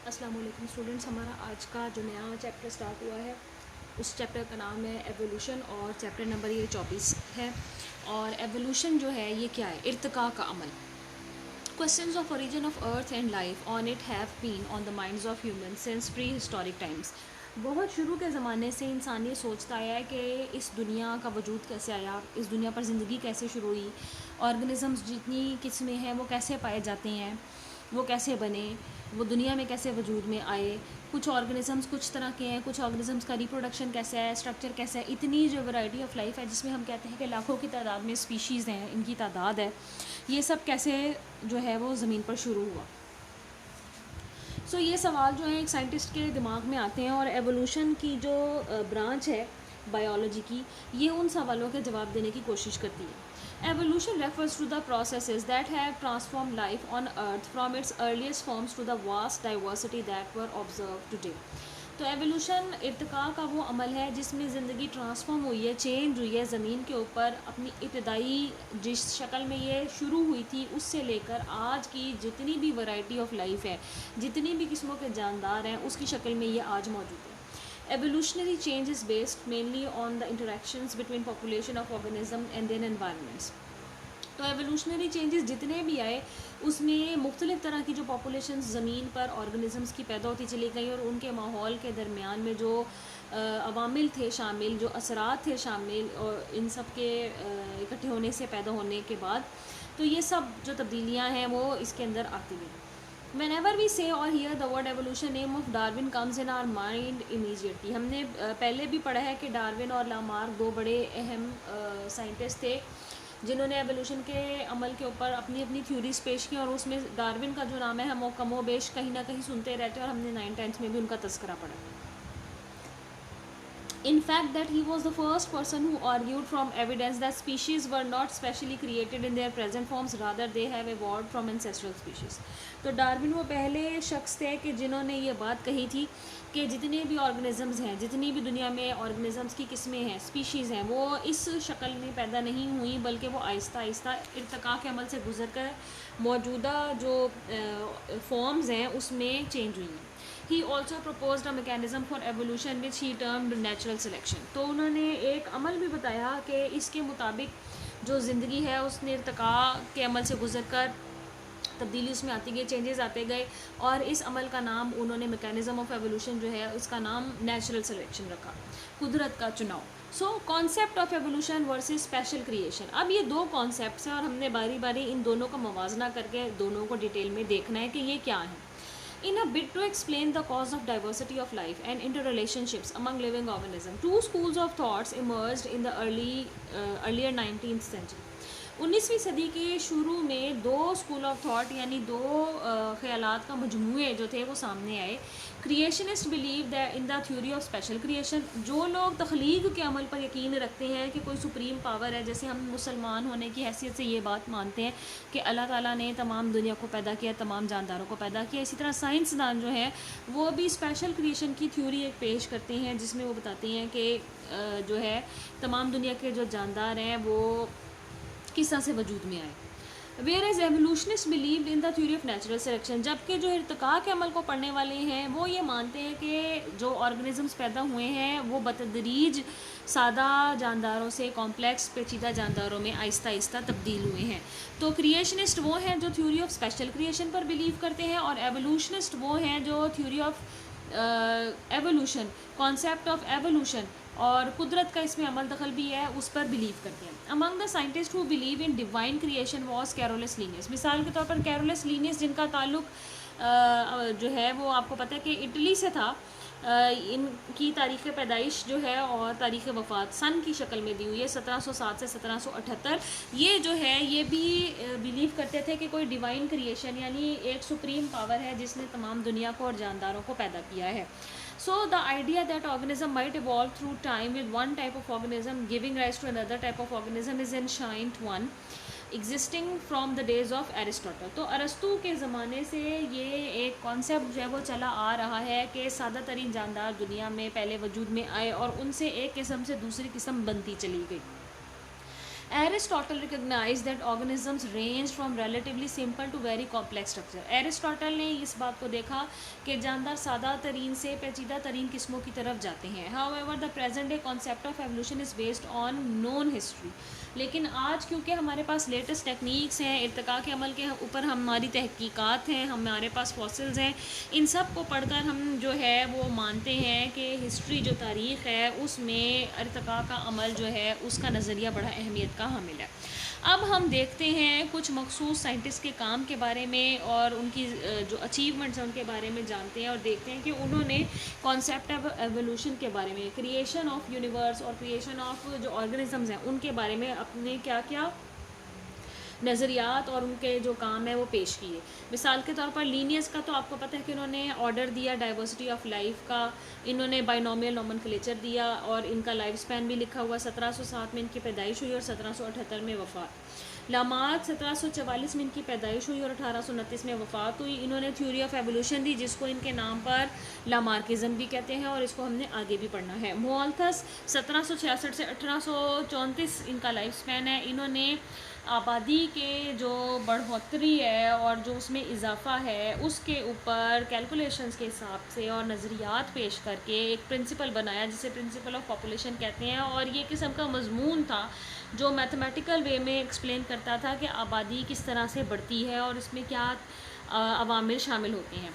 अस्सलाम वालेकुम स्टूडेंट्स, हमारा आज का जो नया चैप्टर स्टार्ट हुआ है उस चैप्टर का नाम है एवोल्यूशन और चैप्टर नंबर ये 24 है। और एवोल्यूशन जो है ये क्या है? इर्तिका का अमल। Questions of origin of earth and life on it have been on the minds of human since prehistoric times. बहुत शुरू के ज़माने से इंसान ये सोचता आया है कि इस दुनिया का वजूद कैसे आया, इस दुनिया पर ज़िंदगी कैसे शुरू हुई, ऑर्गेनिज़म्स जितनी किस्में हैं वो कैसे पाए जाते हैं, वो कैसे बने, वो दुनिया में कैसे वजूद में आए। कुछ ऑर्गेनिज़म्स कुछ तरह के हैं, कुछ ऑर्गेनिज़म्स का रिप्रोडक्शन कैसा है, स्ट्रक्चर कैसा है। इतनी जो वैरायटी ऑफ लाइफ है जिसमें हम कहते हैं कि लाखों की तादाद में स्पीशीज़ हैं, इनकी तादाद है, ये सब कैसे जो है वो ज़मीन पर शुरू हुआ। सो ये सवाल जो है एक साइंटिस्ट के दिमाग में आते हैं और एवोल्यूशन की जो ब्रांच है बायोलॉजी की, ये उन सवालों के जवाब देने की कोशिश करती है। Evolution refers to the processes that have transform life on earth from its earliest forms to the vast diversity that we're observe today. तो एवोल्यूशन इर्तिका का वो अमल है जिसमें ज़िंदगी ट्रांसफॉर्म हुई है, चेंज हुई है ज़मीन के ऊपर। अपनी इब्तदाई जिस शक्ल में ये शुरू हुई थी उससे लेकर आज की जितनी भी वैरायटी ऑफ लाइफ है, जितनी भी किस्मों के जानदार हैं, उसकी शक्ल में ये आज मौजूद है। Evolutionary change is based mainly on the interactions between population of organism and their environments. तो एवोल्यूशनरी चेंजेस जितने भी आए उसमें मुख्तलिफ़ तरह की जो पॉपुलेशन ज़मीन पर ऑर्गेनिज़म्स की पैदा होती चली गई और उनके माहौल के दरमियान में जो अवामिल थे शामिल, जो असरात थे शामिल, और इन सब के इकट्ठे होने से पैदा होने के बाद तो ये सब जो तब्दीलियाँ हैं वो इसके अंदर आती गई। Whenever we say or hear the word evolution, name of Darwin comes in our mind immediately। हमने पहले भी पढ़ा है कि डार्विन और लामार्क दो बड़े अहम साइंटिस्ट थे जिन्होंने एवोल्यूशन के अमल के ऊपर अपनी अपनी थ्योरीज पेश की, और उसमें डार्विन का जो नाम है हम वो कमो बेश कहीं ना कहीं सुनते रहते हैं और हमने 9th-10th में भी उनका तस्करा पढ़ा। In fact, that he was the first person who argued from evidence that species were not specially created in their present forms, rather they have evolved from ancestral species। तो डार्विन वो पहले शख्स थे कि जिन्होंने ये बात कही थी कि जितने भी ऑर्गेनिज़म्स हैं, जितनी भी दुनिया में ऑर्गेनिज़म्स की किस्में हैं, स्पीशीज़ हैं, वो इस शक्ल में पैदा नहीं हुई बल्कि वो आहिस्ता आहिस्ता इर्तिका के अमल से गुजर कर मौजूदा जो फॉर्म्स हैं उसमें चेंज हुई हैं। He also proposed a mechanism for evolution which he termed natural selection. तो उन्होंने एक अमल भी बताया कि इसके मुताबिक जो ज़िंदगी है उसने इर्तिका के अमल से गुजर कर तब्दीली उसमें आती गई, चेंजेस आते गए, और इस अमल का नाम उन्होंने मैकेनिज़्म ऑफ एवोल्यूशन जो है उसका नाम नेचुरल सिलेक्शन रखा, कुदरत का चुनाव। So concept of evolution versus special creation. अब ये दो कॉन्सेप्ट्स हैं और हमने बारी बारी इन दोनों का मवाजना करके दोनों को डिटेल में देखना है कि ये क्या है। In a bid to explain the cause of diversity of life and interrelationships among living organisms, two schools of thoughts emerged in the earlier 19th century। 19वीं सदी के शुरू में दो स्कूल ऑफ थॉट यानी दो ख्यालात का मजमूए जो थे वो सामने आए। Creationist believe that in the theory of special creation. जो लोग तख्लीक के अमल पर यकीन रखते हैं कि कोई सुप्रीम पावर है, जैसे हम मुसलमान होने की हैसियत से ये बात मानते हैं कि अल्लाह ताला ने तमाम दुनिया को पैदा किया, तमाम जानदारों को पैदा किया, इसी तरह साइंसदान जो है वो भी स्पेशल क्रिएशन की थ्योरी एक पेश करते हैं जिसमें वो बताते हैं कि जो है तमाम दुनिया के जो जानदार हैं वो किस तरह से वजूद में आए। Whereas evolutionist believe in the theory of natural selection. जबकि जो इर्तिका के अमल को पढ़ने वाले हैं वो ये मानते हैं कि जो ऑर्गेनिजम्स पैदा हुए हैं वो बतदरीज सादा जानदारों से कॉम्प्लेक्स पेचीदा जानदारों में आहिस्ता आहिस्ता तब्दील हुए हैं। तो क्रिएशनिस्ट वो हैं जो थ्योरी ऑफ स्पेशल क्रिएशन पर बिलीव करते हैं, और एवोल्यूशनिस्ट वो हैं जो theory of evolution, concept of evolution और कुदरत का इसमें अमल दखल भी है उस पर बिलीव करते हैं। Among the scientist who believe in divine creation was Carolus Linnaeus. मिसाल के तौर पर कैरोलस लीनियस जिनका ताल्लुक जो है वो आपको पता है कि इटली से था। इनकी तारीख़ पैदाइश जो है और तारीख़ वफ़ात सन की शक्ल में दी हुई है, 1707 से 1778। ये जो है ये भी बिलीव करते थे कि कोई डिवाइन क्रिएशन यानी एक सुप्रीम पावर है जिसने तमाम दुनिया को और जानदारों को पैदा किया है। So the idea that organism might evolve through time with one type of organism giving rise to another type of organism is ancient one existing from the days of Aristotle। तो अरस्तु के ज़माने से ये एक कॉन्सेप्ट जो है वो चला आ रहा है कि सादा तरीन जानदार दुनिया में पहले वजूद में आए और उनसे एक किस्म से दूसरी किस्म बनती चली गई। Aristotle recognize that organisms range from relatively simple to very complex structure. Aristotle ने इस बात को देखा कि जानदार सादा तरीन से पेचीदा तरीन किस्मों की तरफ जाते हैं। However the present day concept of evolution is based on known history. लेकिन आज क्योंकि हमारे पास लेटेस्ट टेक्निक्स हैं, इर्तिका के अमल के ऊपर हमारी तहकीकात हैं, हमारे पास फॉसिल्स हैं, इन सब को पढ़कर हम जो है वो मानते हैं कि हिस्ट्री जो तारीख़ है उसमें इर्तिका का अमल जो है उसका नज़रिया बड़ा अहमियत का हामिल है। अब हम देखते हैं कुछ मखसूस साइंटिस्ट के काम के बारे में और उनकी जो अचीवमेंट्स हैं उनके बारे में जानते हैं और देखते हैं कि उन्होंने कॉन्सेप्ट ऑफ एवोल्यूशन के बारे में, क्रिएशन ऑफ यूनिवर्स और क्रिएशन ऑफ जो ऑर्गेनिजम्स हैं उनके बारे में अपने क्या क्या नज़रियात और उनके जो काम है वो पेश किए। मिसाल के तौर पर लीनियस का तो आपको पता है कि इन्होंने ऑर्डर दिया डाइवर्सिटी ऑफ लाइफ का, इन्होंने बाइनोमियल नोमेनक्लेचर दिया और इनका लाइफ स्पैन भी लिखा हुआ। 1707 में इनकी पैदाइश हुई और 1778 में वफ़ात। लामार्क 1744 में इनकी पैदाइश हुई और 1829 में वफ़ात हुई। इन्होंने थ्योरी ऑफ एवोल्यूशन दी जिसको इनके नाम पर लामार्किज्म भी कहते हैं और इसको हमने आगे भी पढ़ना है। मोल्थस 1766 से 1834 इनका लाइफ स्पैन है। इन्होंने आबादी के जो बढ़ोतरी है और जो उसमें इजाफा है उसके ऊपर कैलकुलेशंस के हिसाब से और नज़रियात पेश करके एक प्रिंसिपल बनाया जिसे प्रिंसिपल ऑफ पॉपुलेशन कहते हैं। और ये किस्म का मजमून था जो मैथमेटिकल वे में एक्सप्लेन करता था कि आबादी किस तरह से बढ़ती है और इसमें क्या अवामिल शामिल होते हैं।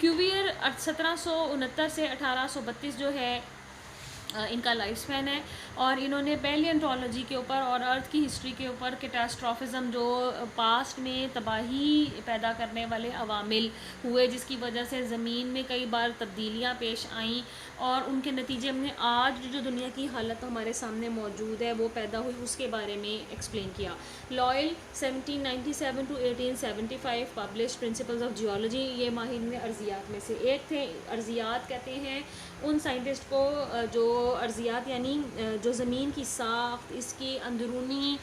क्यूवियर 1769 से 1832 जो है इनका लाइफ स्पैन है और इन्होंने पैलियोंटोलॉजी के ऊपर और अर्थ की हिस्ट्री के ऊपर कैटास्ट्रॉफिज्म जो पास्ट में तबाही पैदा करने वाले अवामिल हुए जिसकी वजह से ज़मीन में कई बार तब्दीलियां पेश आईं और उनके नतीजे में आज जो दुनिया की हालत हमारे सामने मौजूद है वो पैदा हुई उसके बारे में एक्सप्लेन किया। Lyell 1797 to 1875 publish principles of geology. ये माहिर अर्जियात में से एक थे। अर्जियात कहते हैं उन साइंटिस्ट को जो अर्जियात यानी जो ज़मीन की साख्त, इसकी अंदरूनी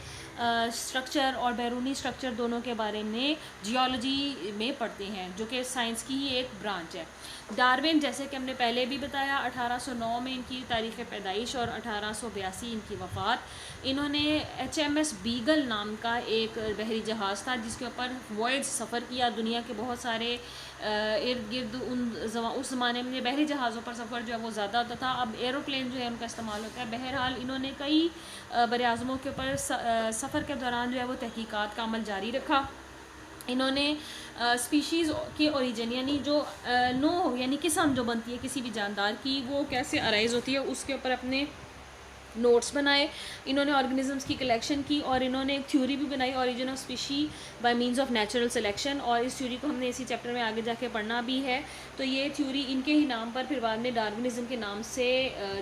स्ट्रक्चर और बैरूनी स्ट्रक्चर दोनों के बारे में जियोलॉजी में पढ़ते हैं जो कि साइंस की ही एक ब्रांच है। डार्विन जैसे कि हमने पहले भी बताया 1809 में इनकी तारीख़ पैदाइश और 1882 इनकी वफ़ात। इन्होंने HMS बीगल नाम का एक बहरी जहाज़ था जिसके ऊपर वॉयज सफ़र किया। दुनिया के बहुत सारे इर्द गिर्द उस ज़माने में बहरी जहाज़ों पर सफ़र जो है वो ज़्यादा होता था। अब एरोप्लेन जो है उनका इस्तेमाल होता है। बहरहाल इन्होंने कई बरआज़मों के ऊपर सफ़र के दौरान जो है वो तहकीकात का अमल जारी रखा। इन्होंने स्पीशीज़ के ओरिजिन यानी जो नो यानी किस्म जो बनती है किसी भी जानदार की वो कैसे अराइज़ होती है उसके ऊपर अपने नोट्स बनाए। इन्होंने ऑर्गेनिजम्स की कलेक्शन की और इन्होंने एक थ्योरी भी बनाई origin of species by means of natural selection और इस थ्योरी को हमने इसी चैप्टर में आगे जाके पढ़ना भी है। तो ये थ्योरी इनके ही नाम पर फिर बाद में डार्विनिज्म के नाम से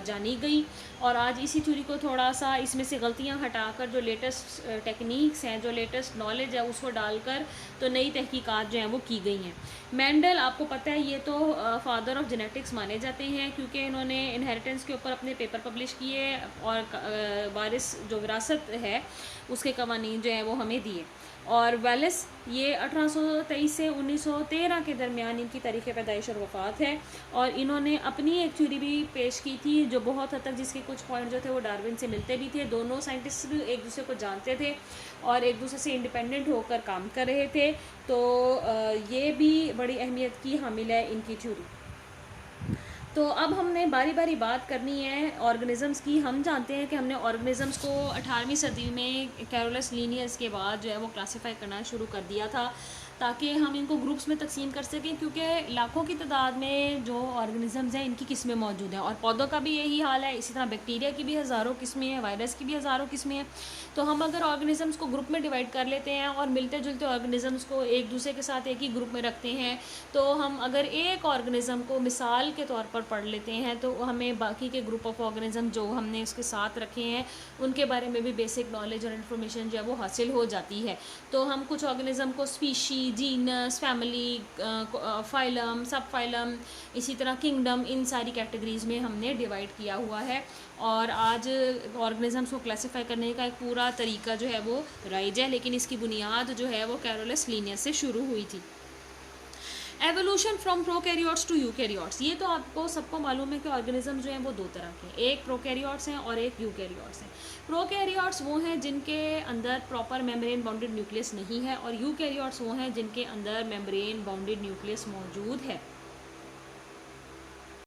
जानी गई और आज इसी थ्योरी को थोड़ा सा इसमें से गलतियाँ हटाकर जो लेटेस्ट टेक्निक्स हैं जो लेटेस्ट नॉलेज है उसको डालकर तो नई तहकीकात जो हैं वो की गई हैं। मेंडल आपको पता है ये तो फादर ऑफ जेनेटिक्स माने जाते हैं क्योंकि इन्होंने इनहेरिटेंस के ऊपर अपने पेपर पब्लिश किए और वारिस जो विरासत है उसके कवानीन जो है वो हमें दिए। और वेलिस ये 1823 से 1913 के दरमियान इनकी तारीख़ पैदाइश और वफ़ात है और इन्होंने अपनी एक थ्योरी भी पेश की थी जो बहुत हद तक जिसके कुछ पॉइंट जो थे वो डार्विन से मिलते भी थे। दोनों साइंटिस्ट भी एक दूसरे को जानते थे और एक दूसरे से इंडिपेंडेंट होकर काम कर रहे थे। तो ये भी बड़ी अहमियत की हामिल है इनकी थ्योरी। तो अब हमने बारी बारी बात करनी है ऑर्गेनिजम्स की। हम जानते हैं कि हमने ऑर्गेनिजम्स को 18वीं सदी में कैरोलस लीनियस के बाद जो है वो क्लासीफाई करना शुरू कर दिया था ताकि हम इनको ग्रुप्स में तकसीम कर सकें क्योंकि लाखों की तादाद में जो ऑर्गेनिजम्स हैं इनकी किस्में मौजूद हैं और पौधों का भी यही हाल है। इसी तरह बैक्टीरिया की भी हज़ारों किस्में हैं, वायरस की भी हज़ारों किस्में हैं। तो हम अगर ऑर्गेनिजम्स को ग्रुप में डिवाइड कर लेते हैं और मिलते जुलते ऑर्गेनिजम्स को एक दूसरे के साथ एक ही ग्रुप में रखते हैं तो हम अगर एक ऑर्गेनिज़म को मिसाल के तौर पर पढ़ लेते हैं तो हमें बाकी के ग्रुप ऑफ ऑर्गेनिज़म जो हमने उसके साथ रखे हैं उनके बारे में भी बेसिक नॉलेज और इन्फॉर्मेशन जो है वो हासिल हो जाती है। तो हम कुछ ऑर्गेनिज़म को स्पीशी, जीनस, फैमिली, फाइलम, सब फाइलम, इसी तरह किंगडम, इन सारी कैटेगरीज़ में हमने डिवाइड किया हुआ है और आज ऑर्गेनिजम्स को क्लासिफाई करने का एक पूरा तरीका जो है वो राइज है लेकिन इसकी बुनियाद जो है वो कैरोलस लीनियस से शुरू हुई थी। Evolution from prokaryotes to eukaryotes, ये तो आपको सबको मालूम है कि ऑर्गेनिज्म जो हैं वो दो तरह के हैं, एक प्रोकैरियोट्स हैं और एक यूकैरियोट्स हैं। प्रोकैरियोट्स वो हैं जिनके अंदर प्रॉपर मेम्ब्रेन बाउंडेड न्यूक्लियस नहीं है, और यूकैरियोट्स वो हैं जिनके अंदर मेम्ब्रेन बाउंडेड न्यूक्लियस मौजूद है।